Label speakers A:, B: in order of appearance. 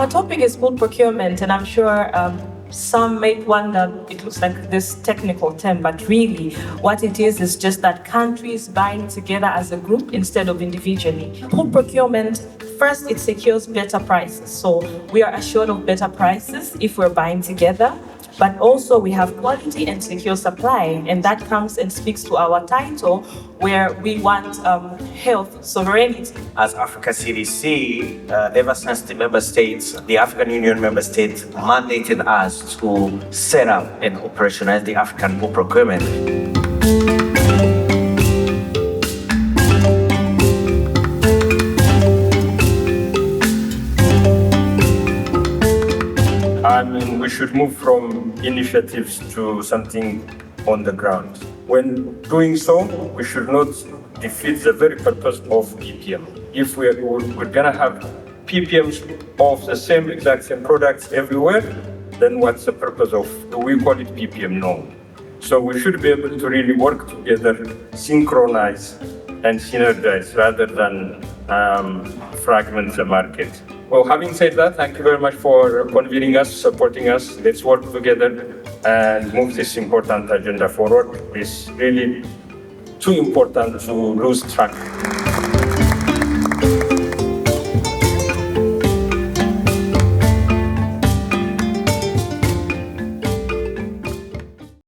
A: topic is pooled procurement, and I'm sure some may wonder, it looks like this technical term, but really what it is just that countries buying together as a group instead of individually. Pooled procurement, first, it secures better prices. So we are assured of better prices if we're buying together. But also we have quality and secure supply, and that comes and speaks to our title where we want health sovereignty.
B: As Africa SADC, ever since the African Union member states mandated us to set up and operationalize the African Pooled Procurement.
C: I mean, we should move from initiatives to something on the ground. When doing so, we should not defeat the very purpose of PPM. If we're gonna have PPMs of the exact same products everywhere, then what's the purpose of, do we call it PPM? No. So we should be able to really work together, synchronize and synergize rather than fragment the market. Well, having said that, thank you very much for convening us, supporting us. Let's work together and move this important agenda forward. It's really too important to lose track.